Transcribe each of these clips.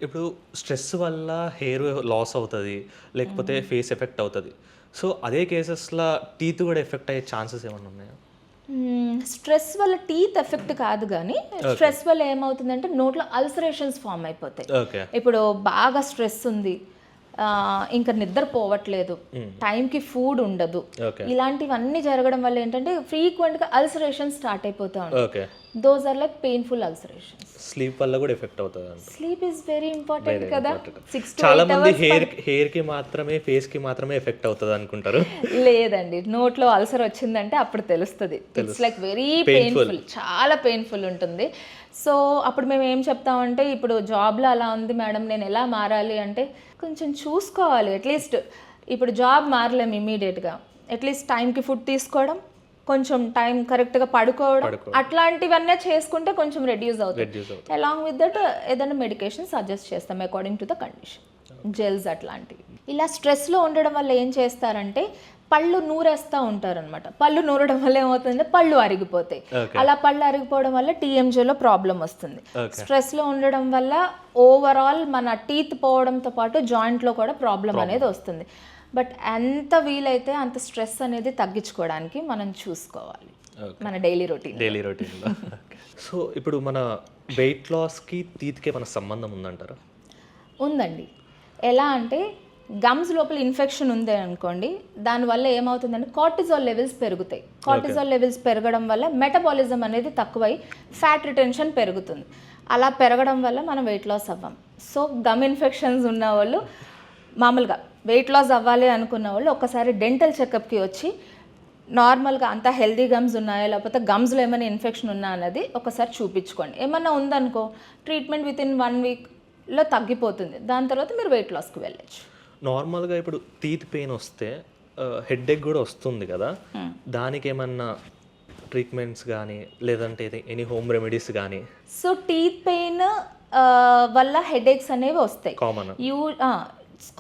ఇప్పుడు స్ట్రెస్ వల్ల hair loss అవుతది. లేకపోతే ఫేస్ ఎఫెక్ట్ అవుతది. సో, అదే కేసెస్‌ల టీత్ కూడా ఎఫెక్ట్ అయ్యే ఛాన్సెస్ ఏమన్నా ఉన్నాయా? స్ట్రెస్ వల్ల టీత్ ఎఫెక్ట్ కాదు గానీ, స్ట్రెస్ వల్ల ఏమవుతుందంటే నోట్లో అల్సరేషన్స్ ఫార్మ్ అయిపోతాయి. ఓకే. ఇప్పుడు బాగా స్ట్రెస్ ఉంది, ఇంకా నిద్రపోవట్లేదు, టైంకి ఫుడ్ ఉండదు, ఓకే. ఇలాంటివన్నీ జరగడం వల్ల ఏంటంటే ఫ్రీక్వెంట్గా అల్సరేషన్ స్టార్ట్ అయిపోతూ ఉంటాయి. Okay. Those are like painful ulcerations. Sleep వల్ల కూడా ఎఫెక్ట్ అవుతదంట. స్లీప్ ఈజ్ వెరీ ఇంపార్టెంట్ కదా. 6 to చాలా 8 మంది hours హెయిర్‌కి మాత్రమే, ఫేస్‌కి మాత్రమే ఎఫెక్ట్ అవుతది అనుకుంటారు. లేదండి, నోట్లో అల్సర్ వచ్చిందంటే అప్పుడు తెలుస్తుంది. ఇట్స్ లైక్ వెరీ పెయిన్ఫుల్, చాలా పెయిన్ఫుల్ ఉంటుంది. సో అప్పుడు మేము ఏం చెప్తామంటే, ఇప్పుడు జాబ్లో అలా ఉంది మేడం, నేను ఎలా మారాలి అంటే, కొంచెం చూసుకోవాలి. అట్లీస్ట్ ఇప్పుడు జాబ్ మారలేము ఇమీడియట్గా, అట్లీస్ట్ టైంకి ఫుడ్ తీసుకోవడం, కొంచెం టైం కరెక్ట్గా పడుకోవడం, అట్లాంటివన్నీ చేసుకుంటే కొంచెం రెడ్యూస్ అవుతుంది. అలాంగ్ విత్ దట్ ఏదైనా మెడికేషన్ సజెస్ట్ చేస్తాం according to the condition, gels అట్లాంటివి. ఇలా స్ట్రెస్లో ఉండడం వల్ల ఏం చేస్తారంటే పళ్ళు నూరేస్తూ ఉంటారనమాట. పళ్ళు నూరడం వల్ల ఏమవుతుందంటే పళ్ళు అరిగిపోతాయి. అలా పళ్ళు అరిగిపోవడం వల్ల టీఎంజేలో ప్రాబ్లం వస్తుంది. స్ట్రెస్లో ఉండడం వల్ల ఓవరాల్ మన టీత్ పోవడంతో పాటు జాయింట్లో కూడా ప్రాబ్లం అనేది వస్తుంది. బట్ ఎంత వీలైతే అంత స్ట్రెస్ అనేది తగ్గించుకోవడానికి మనం చూసుకోవాలి మన డైలీ రొటీన్లో. సో ఇప్పుడు మన వెయిట్ లాస్కి టీత్కి ఏమైనా సంబంధం ఉందంటారా? ఉందండి. ఎలా అంటే గమ్స్ లోపల ఇన్ఫెక్షన్ ఉంది అనుకోండి, దానివల్ల ఏమవుతుందంటే కార్టిజాల్ లెవెల్స్ పెరుగుతాయి. కార్టిజాల్ లెవెల్స్ పెరగడం వల్ల మెటబాలిజం అనేది తక్కువై ఫ్యాట్ రిటెన్షన్ పెరుగుతుంది. అలా పెరగడం వల్ల మనం వెయిట్ లాస్ అవ్వం. సో గమ్ ఇన్ఫెక్షన్స్ ఉన్న వాళ్ళు, మామూలుగా వెయిట్ లాస్ అవ్వాలి అనుకున్న వాళ్ళు ఒకసారి డెంటల్ చెకప్కి వచ్చి నార్మల్గా అంతా హెల్దీ గమ్స్ ఉన్నాయా, లేకపోతే గమ్స్లో ఏమైనా ఇన్ఫెక్షన్ ఉన్నా అన్నది ఒకసారి చూపించుకోండి. ఏమన్నా ఉందనుకో ట్రీట్మెంట్ విత్ ఇన్ 1 వీక్లో తగ్గిపోతుంది. దాని తర్వాత మీరు వెయిట్ లాస్కి వెళ్ళచ్చు. నార్మల్గా ఇప్పుడు టీత్ పెయిన్ వస్తే హెడ్ఏక్ కూడా వస్తుంది కదా, దానికి ఏమన్నా ట్రీట్మెంట్స్ కానీ లేదంటే ఎనీ హోమ్ రెమెడీస్ కానీ? సో టీత్ పెయిన్ వల్ల హెడేక్స్ అనేవి వస్తాయి.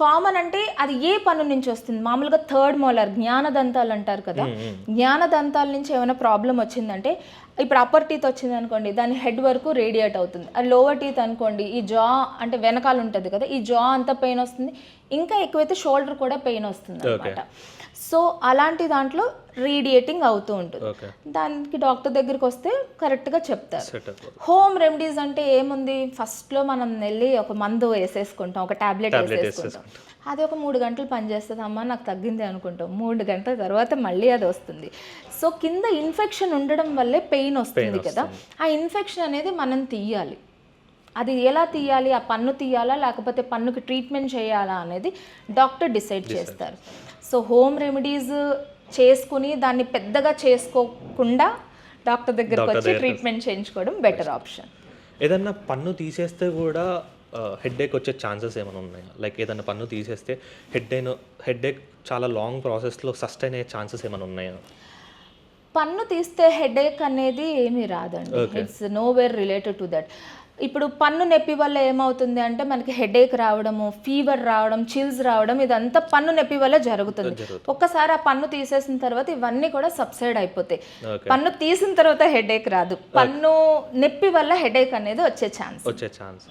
కామన్ అంటే అది ఏ పన్ను నుంచి వస్తుంది? మామూలుగా థర్డ్ మోలార్, జ్ఞానదంతాలు అంటారు కదా, జ్ఞానదంతాల నుంచి ఏమైనా ప్రాబ్లం వచ్చిందంటే, ఇప్పుడు అప్పర్ టీత్ వచ్చింది అనుకోండి, దాని హెడ్ వరకు రేడియేట్ అవుతుంది. అది లోవర్ టీత్ అనుకోండి, ఈ జా అంటే వెనకాల ఉంటుంది కదా, ఈ జా అంతా పెయిన్ వస్తుంది. ఇంకా ఎక్కువైతే షోల్డర్ కూడా పెయిన్ వస్తుంది అనమాట. సో అలాంటి దాంట్లో రేడియేటింగ్ అవుతూ ఉంటుంది. దానికి డాక్టర్ దగ్గరికి వస్తే కరెక్ట్గా చెప్తారు. హోమ్ రెమెడీస్ అంటే ఏముంది, ఫస్ట్లో మనం వెళ్ళి ఒక మందు వేసేసుకుంటాం, ఒక టాబ్లెట్ వేసేసుకుంటాం. అది ఒక 3 గంటలు పనిచేస్తుంది, అమ్మ నాకు తగ్గింది అనుకుంటాం. 3 గంటల తర్వాత మళ్ళీ అది వస్తుంది. సో కింద ఇన్ఫెక్షన్ ఉండడం వల్లే పెయిన్ వస్తుంది కదా. ఆ ఇన్ఫెక్షన్ అనేది మనం తీయాలి. అది ఎలా తీయాలి, ఆ పన్ను తీయాలా లేకపోతే పన్నుకి ట్రీట్మెంట్ చేయాలా అనేది డాక్టర్ డిసైడ్ చేస్తారు. సో హోమ్ రెమెడీస్ చేసుకుని దాన్ని పెద్దగా చేసుకోకుండా డాక్టర్ దగ్గరికి వచ్చి ట్రీట్మెంట్ చేయించుకోవడం బెటర్ ఆప్షన్. ఏదన్నా పన్ను తీసేస్తే కూడా హెడ్ఏక్ వచ్చే ఛాన్సెస్ ఏమైనా ఉన్నాయా? లైక్ ఏదన్నా పన్ను తీసేస్తే హెడ్ఏక్ చాలా లాంగ్ ప్రాసెస్లో సస్టైన్ అయ్యే ఛాన్సెస్ ఏమైనా ఉన్నాయా? పన్ను తీస్తే హెడేక్ అనేది ఏమీ రాదండి. It's nowhere related to that. ఇప్పుడు పన్ను నొప్పి వల్ల ఏమవుతుంది అంటే మనకి హెడేక్ రావడము, ఫీవర్ రావడం, చిల్స్ రావడం, ఇదంతా పన్ను నొప్పి వల్ల జరుగుతుంది. ఒక్కసారి ఆ పన్ను తీసేసిన తర్వాత ఇవన్నీ కూడా సబ్సైడ్ అయిపోతాయి. పన్ను తీసిన తర్వాత హెడేక్ రాదు, పన్ను నొప్పి వల్ల హెడేక్ అనేది వచ్చే ఛాన్స్.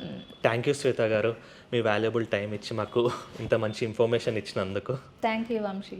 థ్యాంక్ యూ శ్వేత గారు, మీ వాల్యుబుల్ టైం ఇచ్చి మాకు ఇంత మంచి ఇన్ఫర్మేషన్ ఇచ్చినందుకు. Thank you Vamsi.